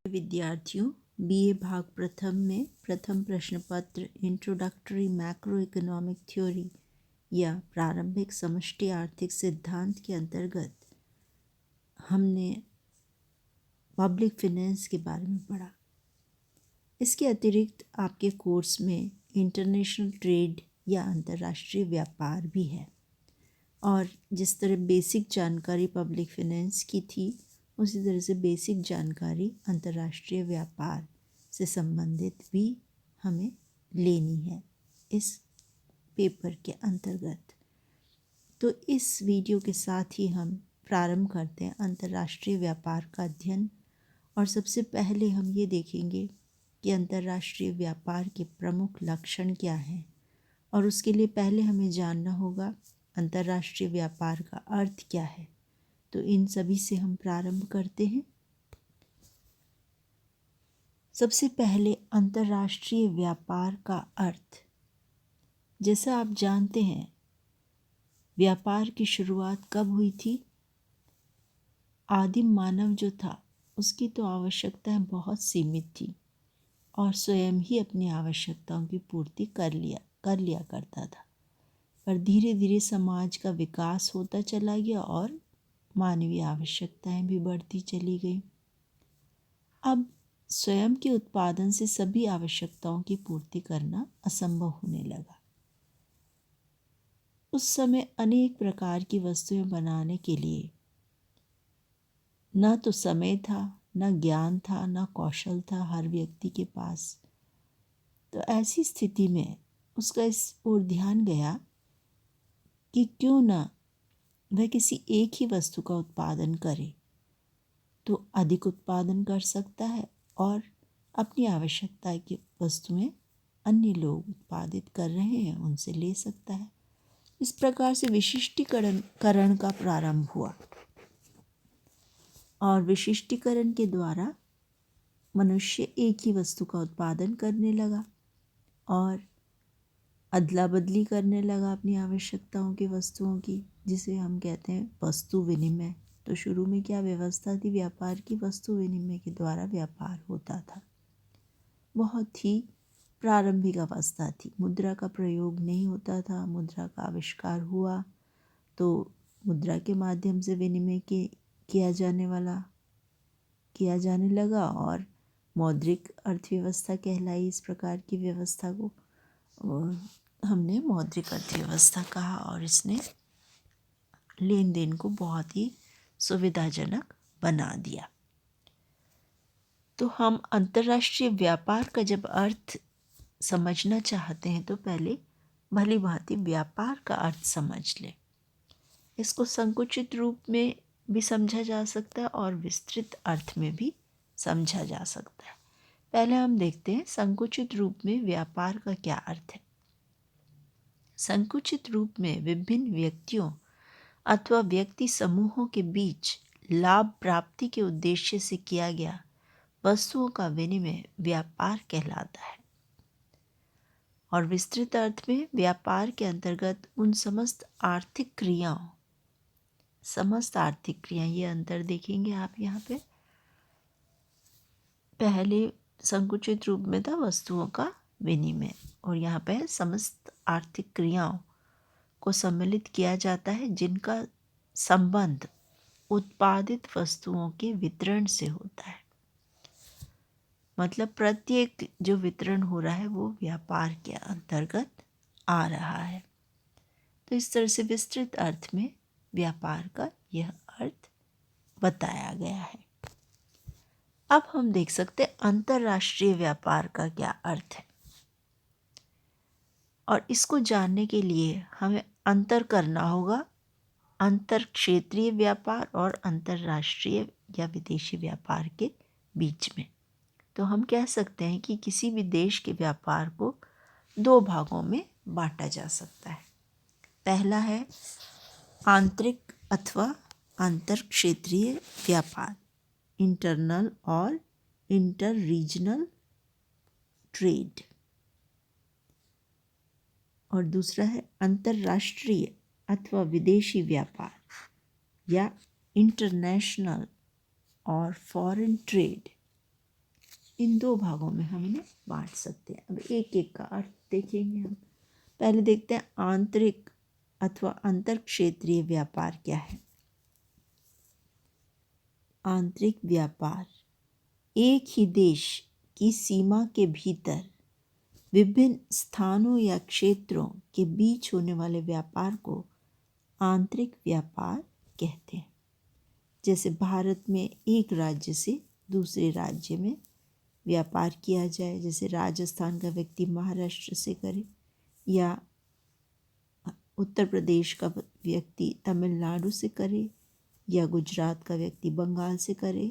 विद्यार्थियों, बीए भाग प्रथम में प्रथम प्रश्न पत्र इंट्रोडक्टरी मैक्रो इकोनॉमिक थ्योरी या प्रारंभिक समष्टि आर्थिक सिद्धांत के अंतर्गत हमने पब्लिक फाइनेंस के बारे में पढ़ा। इसके अतिरिक्त आपके कोर्स में इंटरनेशनल ट्रेड या अंतर्राष्ट्रीय व्यापार भी है और जिस तरह बेसिक जानकारी पब्लिक फाइनेंस की थी उसी तरह से बेसिक जानकारी अंतर्राष्ट्रीय व्यापार से संबंधित भी हमें लेनी है इस पेपर के अंतर्गत। तो इस वीडियो के साथ ही हम प्रारंभ करते हैं अंतर्राष्ट्रीय व्यापार का अध्ययन। और सबसे पहले हम ये देखेंगे कि अंतर्राष्ट्रीय व्यापार के प्रमुख लक्षण क्या हैं और उसके लिए पहले हमें जानना होगा अंतर्राष्ट्रीय व्यापार का अर्थ क्या है। तो इन सभी से हम प्रारंभ करते हैं। सबसे पहले अंतर्राष्ट्रीय व्यापार का अर्थ। जैसा आप जानते हैं व्यापार की शुरुआत कब हुई थी? आदिम मानव जो था उसकी तो आवश्यकताएं बहुत सीमित थी और स्वयं ही अपनी आवश्यकताओं की पूर्ति कर लिया करता था। पर धीरे धीरे समाज का विकास होता चला गया और मानवीय आवश्यकताएं भी बढ़ती चली गई। अब स्वयं के उत्पादन से सभी आवश्यकताओं की पूर्ति करना असंभव होने लगा। उस समय अनेक प्रकार की वस्तुएं बनाने के लिए न तो समय था, न ज्ञान था, न कौशल था हर व्यक्ति के पास। तो ऐसी स्थिति में उसका इस ओर ध्यान गया कि क्यों न वह किसी एक ही वस्तु का उत्पादन करे तो अधिक उत्पादन कर सकता है और अपनी आवश्यकता की वस्तुएं अन्य लोग उत्पादित कर रहे हैं उनसे ले सकता है। इस प्रकार से विशिष्टीकरण का प्रारंभ हुआ और विशिष्टीकरण के द्वारा मनुष्य एक ही वस्तु का उत्पादन करने लगा और अदला बदली करने लगा अपनी आवश्यकताओं की वस्तुओं की, जिसे हम कहते हैं वस्तु विनिमय। तो शुरू में क्या व्यवस्था थी व्यापार की? वस्तु विनिमय के द्वारा व्यापार होता था। बहुत ही प्रारंभिक अवस्था थी। मुद्रा का प्रयोग नहीं होता था। मुद्रा का आविष्कार हुआ तो मुद्रा के माध्यम से विनिमय किया जाने लगा और मौद्रिक अर्थव्यवस्था कहलाई। इस प्रकार की व्यवस्था को हमने मौद्रिक अर्थव्यवस्था कहा और इसने लेन देन को बहुत ही सुविधाजनक बना दिया। तो हम अंतर्राष्ट्रीय व्यापार का जब अर्थ समझना चाहते हैं तो पहले भली भांति व्यापार का अर्थ समझ लें। इसको संकुचित रूप में भी समझा जा सकता है और विस्तृत अर्थ में भी समझा जा सकता है। पहले हम देखते हैं संकुचित रूप में व्यापार का क्या अर्थ है। संकुचित रूप में विभिन्न व्यक्तियों अथवा व्यक्ति समूहों के बीच लाभ प्राप्ति के उद्देश्य से किया गया वस्तुओं का विनिमय व्यापार कहलाता है। और विस्तृत अर्थ में व्यापार के अंतर्गत उन समस्त आर्थिक क्रियाएं, ये अंतर देखेंगे आप यहाँ पे। पहले संकुचित रूप में था वस्तुओं का विनिमय और यहाँ पे समस्त आर्थिक क्रियाओं को सम्मिलित किया जाता है जिनका संबंध उत्पादित वस्तुओं के वितरण से होता है। मतलब प्रत्येक जो वितरण हो रहा है वो व्यापार के अंतर्गत आ रहा है। तो इस तरह से विस्तृत अर्थ में व्यापार का यह अर्थ बताया गया है। अब हम देख सकते हैं अंतर्राष्ट्रीय व्यापार का क्या अर्थ है और इसको जानने के लिए हमें अंतर करना होगा अंतर क्षेत्रीय व्यापार और अंतर्राष्ट्रीय या विदेशी व्यापार के बीच में। तो हम कह सकते हैं कि किसी भी देश के व्यापार को दो भागों में बांटा जा सकता है। पहला है आंतरिक अथवा अंतर क्षेत्रीय व्यापार, इंटरनल और इंटर रीजनल ट्रेड, और दूसरा है अंतर्राष्ट्रीय अथवा विदेशी व्यापार या इंटरनेशनल और फॉरेन ट्रेड। इन दो भागों में हम इन्हें बांट सकते हैं। अब एक एक का अर्थ देखेंगे हम। पहले देखते हैं आंतरिक अथवा अंतर क्षेत्रीय व्यापार क्या है। आंतरिक व्यापार एक ही देश की सीमा के भीतर विभिन्न स्थानों या क्षेत्रों के बीच होने वाले व्यापार को आंतरिक व्यापार कहते हैं। जैसे भारत में एक राज्य से दूसरे राज्य में व्यापार किया जाए, जैसे राजस्थान का व्यक्ति महाराष्ट्र से करे या उत्तर प्रदेश का व्यक्ति तमिलनाडु से करे या गुजरात का व्यक्ति बंगाल से करे,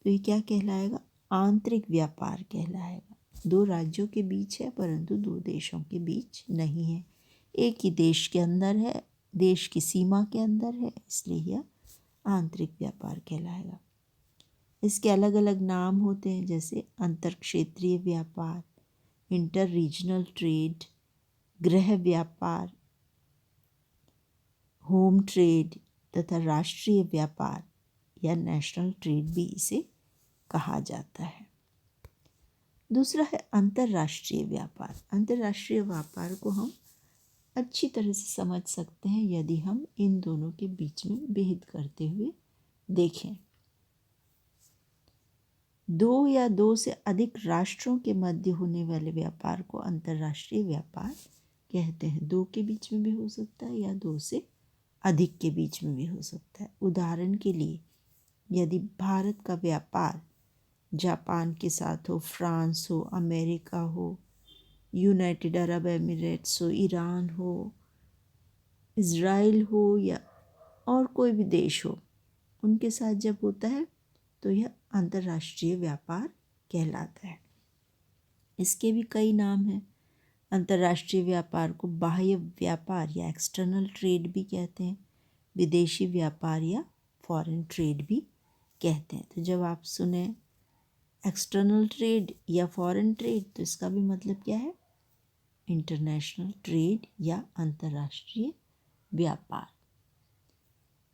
तो ये क्या कहलाएगा? आंतरिक व्यापार कहलाएगा। दो राज्यों के बीच है परंतु दो देशों के बीच नहीं है, एक ही देश के अंदर है, देश की सीमा के अंदर है, इसलिए यह आंतरिक व्यापार कहलाएगा। इसके अलग अलग नाम होते हैं, जैसे अंतर क्षेत्रीय व्यापार, इंटर रीजनल ट्रेड, गृह व्यापार, होम ट्रेड तथा राष्ट्रीय व्यापार या नेशनल ट्रेड भी इसे कहा जाता है। दूसरा है अंतर्राष्ट्रीय व्यापार। अंतर्राष्ट्रीय व्यापार को हम अच्छी तरह से समझ सकते हैं यदि हम इन दोनों के बीच में भेद करते हुए देखें। दो या दो से अधिक राष्ट्रों के मध्य होने वाले व्यापार को अंतर्राष्ट्रीय व्यापार कहते हैं। दो के बीच में भी हो सकता है या दो से अधिक के बीच में भी हो सकता है। उदाहरण के लिए यदि भारत का व्यापार जापान के साथ हो, फ्रांस हो, अमेरिका हो, यूनाइटेड अरब एमिरेट्स हो, ईरान हो, इज़राइल हो या और कोई भी देश हो, उनके साथ जब होता है तो यह अंतर्राष्ट्रीय व्यापार कहलाता है। इसके भी कई नाम हैं। अंतर्राष्ट्रीय व्यापार को बाह्य व्यापार या एक्सटर्नल ट्रेड भी कहते हैं, विदेशी व्यापार या फॉरेन ट्रेड भी कहते हैं। तो जब आप सुने एक्सटर्नल ट्रेड या फॉरेन ट्रेड तो इसका भी मतलब क्या है? इंटरनेशनल ट्रेड या अंतर्राष्ट्रीय व्यापार।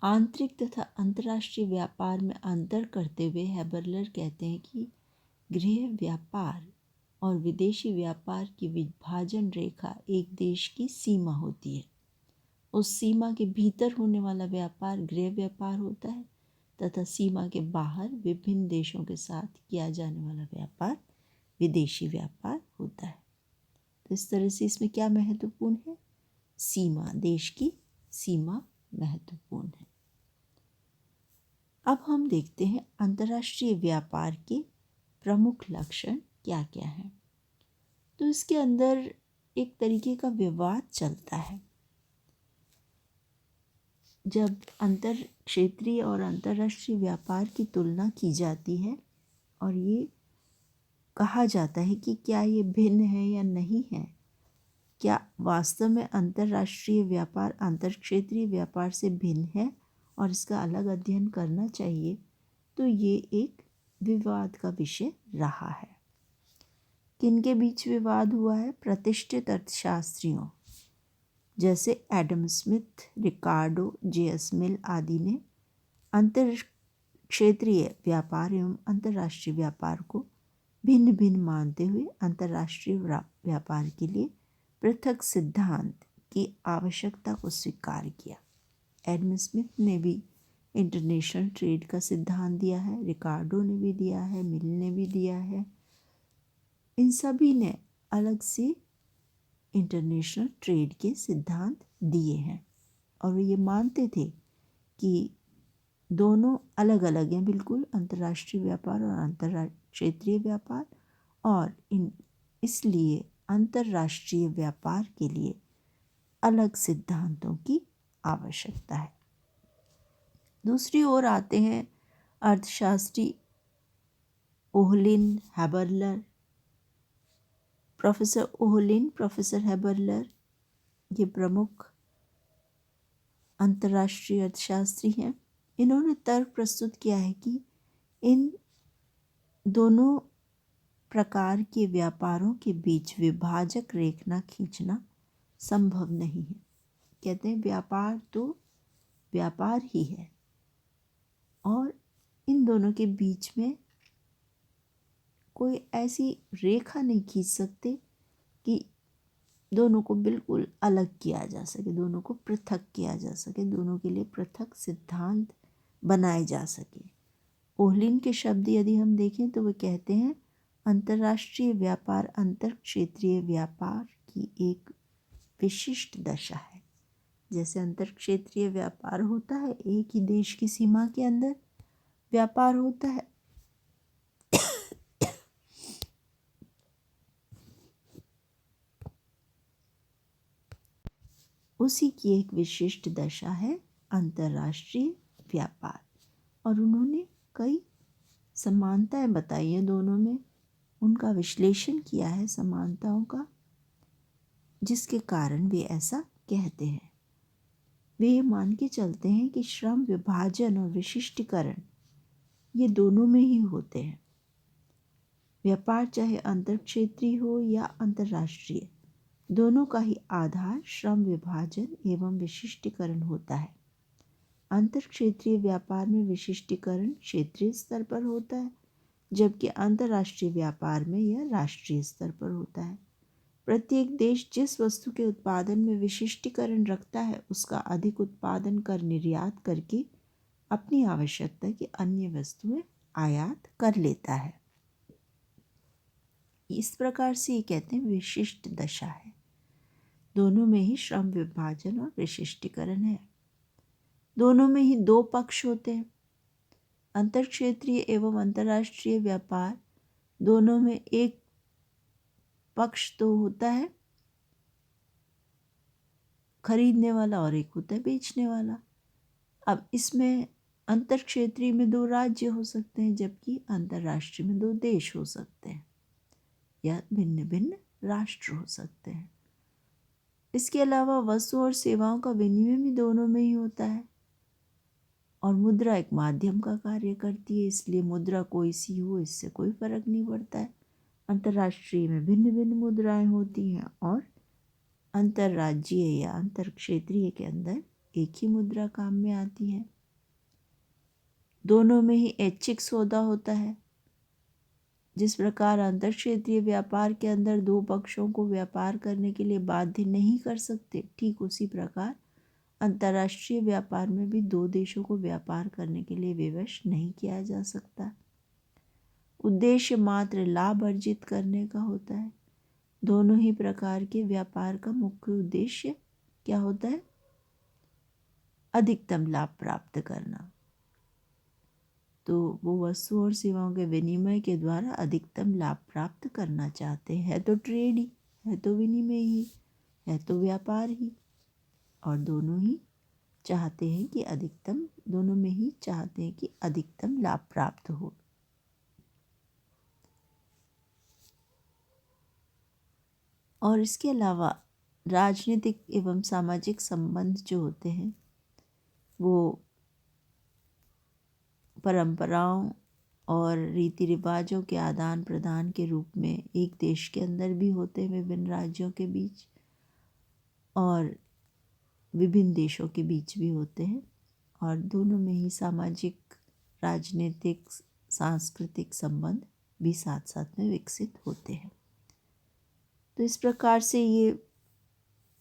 आंतरिक तथा अंतर्राष्ट्रीय व्यापार में अंतर करते हुए हैबरलर कहते हैं कि गृह व्यापार और विदेशी व्यापार की विभाजन रेखा एक देश की सीमा होती है। उस सीमा के भीतर होने वाला व्यापार गृह व्यापार होता है तथा सीमा के बाहर विभिन्न देशों के साथ किया जाने वाला व्यापार विदेशी व्यापार होता है। तो इस तरह से इसमें क्या महत्वपूर्ण है? सीमा, देश की सीमा महत्वपूर्ण है। अब हम देखते हैं अंतर्राष्ट्रीय व्यापार के प्रमुख लक्षण क्या क्या हैं। तो इसके अंदर एक तरीके का विवाद चलता है। जब अंतर क्षेत्रीय और अंतर्राष्ट्रीय व्यापार की तुलना की जाती है और ये कहा जाता है कि क्या ये भिन्न है या नहीं है, क्या वास्तव में अंतर्राष्ट्रीय व्यापार अंतर्क्षेत्रीय व्यापार से भिन्न है और इसका अलग अध्ययन करना चाहिए, तो ये एक विवाद का विषय रहा है। किनके बीच विवाद हुआ है? प्रतिष्ठित अर्थशास्त्रियों जैसे एडम स्मिथ, रिकार्डो, जे.एस. मिल आदि ने अंतर्क्षेत्रीय व्यापार एवं अंतर्राष्ट्रीय व्यापार को भिन्न भिन्न मानते हुए अंतर्राष्ट्रीय व्यापार के लिए पृथक सिद्धांत की आवश्यकता को स्वीकार किया। एडम स्मिथ ने भी इंटरनेशनल ट्रेड का सिद्धांत दिया है, रिकार्डो ने भी दिया है, मिल ने भी दिया है। इन सभी ने अलग से इंटरनेशनल ट्रेड के सिद्धांत दिए हैं और ये मानते थे कि दोनों अलग अलग हैं बिल्कुल, अंतर्राष्ट्रीय व्यापार और अंतर्क्षेत्रीय व्यापार, और इसलिए अंतर्राष्ट्रीय व्यापार के लिए अलग सिद्धांतों की आवश्यकता है। दूसरी ओर आते हैं अर्थशास्त्री ओहलिन, हैबरलर। प्रोफेसर ओहलिन, प्रोफेसर हैबरलर ये प्रमुख अंतर्राष्ट्रीय अर्थशास्त्री हैं। इन्होंने तर्क प्रस्तुत किया है कि इन दोनों प्रकार के व्यापारों के बीच विभाजक रेखा खींचना संभव नहीं है। कहते हैं व्यापार तो व्यापार ही है और इन दोनों के बीच में कोई ऐसी रेखा नहीं खींच सकते कि दोनों को बिल्कुल अलग किया जा सके, दोनों को पृथक किया जा सके, दोनों के लिए पृथक सिद्धांत बनाए जा सके। ओहलिन के शब्द यदि हम देखें तो वे कहते हैं अंतर्राष्ट्रीय व्यापार अंतर क्षेत्रीय व्यापार की एक विशिष्ट दशा है। जैसे अंतर क्षेत्रीय व्यापार होता है, एक ही देश की सीमा के अंदर व्यापार होता है, उसी की एक विशिष्ट दशा है अंतर्राष्ट्रीय व्यापार। और उन्होंने कई समानताएं बताई हैं दोनों में, उनका विश्लेषण किया है समानताओं का, जिसके कारण वे ऐसा कहते हैं। वे ये मान के चलते हैं कि श्रम विभाजन और विशिष्टीकरण ये दोनों में ही होते हैं। व्यापार चाहे अंतर क्षेत्रीय हो या अंतर्राष्ट्रीय, दोनों का ही आधार श्रम विभाजन एवं विशिष्टीकरण होता है। अंतर क्षेत्रीय व्यापार में विशिष्टीकरण क्षेत्रीय स्तर पर होता है, जबकि अंतर्राष्ट्रीय व्यापार में यह राष्ट्रीय स्तर पर होता है। प्रत्येक देश जिस वस्तु के उत्पादन में विशिष्टीकरण रखता है, उसका अधिक उत्पादन कर निर्यात करके अपनी आवश्यकता की अन्य वस्तुएं आयात कर लेता है। इस प्रकार से ये कहते हैं विशिष्ट दशा है। दोनों में ही श्रम विभाजन और विशिष्टीकरण है। दोनों में ही दो पक्ष होते हैं। अंतर क्षेत्रीय एवं अंतर्राष्ट्रीय व्यापार दोनों में एक पक्ष तो होता है खरीदने वाला और एक होता है बेचने वाला। अब इसमें अंतर क्षेत्रीय में दो राज्य हो सकते हैं, जबकि अंतर्राष्ट्रीय में दो देश हो सकते हैं या भिन्न भिन्न राष्ट्र हो सकते हैं। इसके अलावा वस्तु और सेवाओं का विनिमय भी दोनों में ही होता है। और मुद्रा एक माध्यम का कार्य करती है, इसलिए मुद्रा कोई सी हो इससे कोई फर्क नहीं पड़ता है। अंतर्राष्ट्रीय में भिन्न भिन्न मुद्राएं होती हैं और अंतर्राज्यीय या अंतर क्षेत्रीय के अंदर एक ही मुद्रा काम में आती है। दोनों में ही ऐच्छिक सौदा होता है। जिस प्रकार अंतर क्षेत्रीय व्यापार के अंदर दो पक्षों को व्यापार करने के लिए बाध्य नहीं कर सकते, ठीक उसी प्रकार अंतर्राष्ट्रीय व्यापार में भी दो देशों को व्यापार करने के लिए विवश नहीं किया जा सकता। उद्देश्य मात्र लाभ अर्जित करने का होता है। दोनों ही प्रकार के व्यापार का मुख्य उद्देश्य क्या होता है? अधिकतम लाभ प्राप्त करना। तो वो वस्तु और सेवाओं के विनिमय के द्वारा अधिकतम लाभ प्राप्त करना चाहते हैं। है तो ट्रेड ही, है तो विनिमय ही, है तो व्यापार ही। और दोनों ही चाहते हैं कि दोनों में ही चाहते हैं कि अधिकतम लाभ प्राप्त हो। और इसके अलावा राजनीतिक एवं सामाजिक संबंध जो होते हैं वो परंपराओं और रीति रिवाजों के आदान प्रदान के रूप में एक देश के अंदर भी होते हैं, विभिन्न राज्यों के बीच और विभिन्न देशों के बीच भी होते हैं। और दोनों में ही सामाजिक, राजनीतिक, सांस्कृतिक संबंध भी साथ साथ में विकसित होते हैं। तो इस प्रकार से ये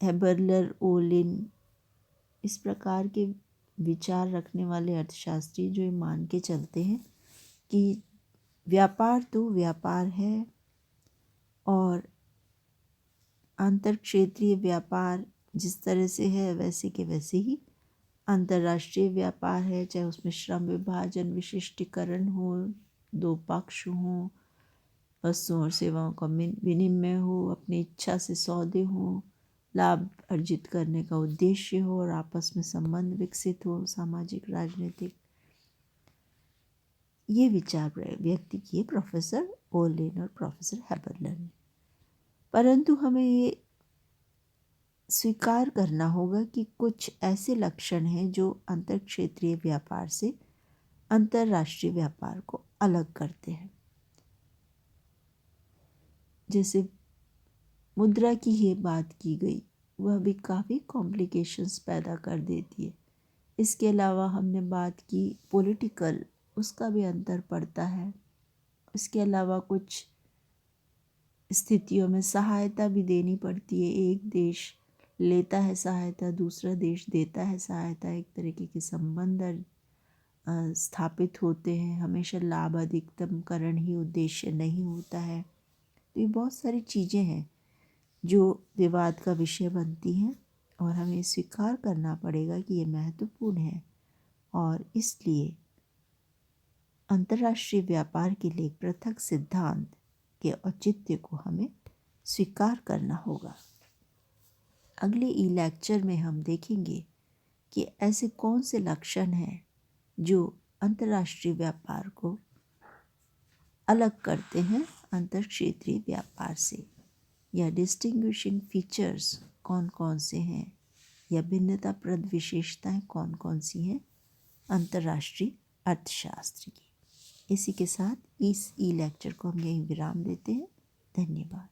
हेबरलर, ओलिन, इस प्रकार के विचार रखने वाले अर्थशास्त्री जो ये मान के चलते हैं कि व्यापार तो व्यापार है और अंतर क्षेत्रीय व्यापार जिस तरह से है वैसे के वैसे ही अंतर्राष्ट्रीय व्यापार है, चाहे उसमें श्रम विभाजन, विशिष्टीकरण हो, दो पक्ष हों, वस्तुओं और सेवाओं का विनिमय हो, अपनी इच्छा से सौदे हों, लाभ अर्जित करने का उद्देश्य हो और आपस में संबंध विकसित हो, सामाजिक, राजनीतिक। ये विचार व्यक्ति किए प्रोफेसर ओलिन और प्रोफेसर हेबरलर ने। परंतु हमें ये स्वीकार करना होगा कि कुछ ऐसे लक्षण हैं जो अंतर क्षेत्रीय व्यापार से अंतर्राष्ट्रीय व्यापार को अलग करते हैं। जैसे मुद्रा की ही बात की गई, वह भी काफ़ी कॉम्प्लिकेशंस पैदा कर देती है। इसके अलावा हमने बात की पॉलिटिकल, उसका भी अंतर पड़ता है। इसके अलावा कुछ स्थितियों में सहायता भी देनी पड़ती है। एक देश लेता है सहायता, दूसरा देश देता है सहायता, एक तरीके के संबंध स्थापित होते हैं। हमेशा लाभ अधिकतमकरण ही उद्देश्य नहीं होता है। तो ये बहुत सारी चीज़ें हैं जो विवाद का विषय बनती हैं और हमें स्वीकार करना पड़ेगा कि ये महत्वपूर्ण है और इसलिए अंतर्राष्ट्रीय व्यापार के लिए पृथक सिद्धांत के औचित्य को हमें स्वीकार करना होगा। अगले ई लेक्चर में हम देखेंगे कि ऐसे कौन से लक्षण हैं जो अंतर्राष्ट्रीय व्यापार को अलग करते हैं अंतर्क्षेत्रीय व्यापार से, या डिस्टिंग्विशिंग फीचर्स कौन कौन से हैं, या भिन्नताप्रद विशेषताएं कौन कौन सी हैं अंतर्राष्ट्रीय अर्थशास्त्र की। इसी के साथ इस ई लेक्चर को हम यहीं विराम देते हैं। धन्यवाद।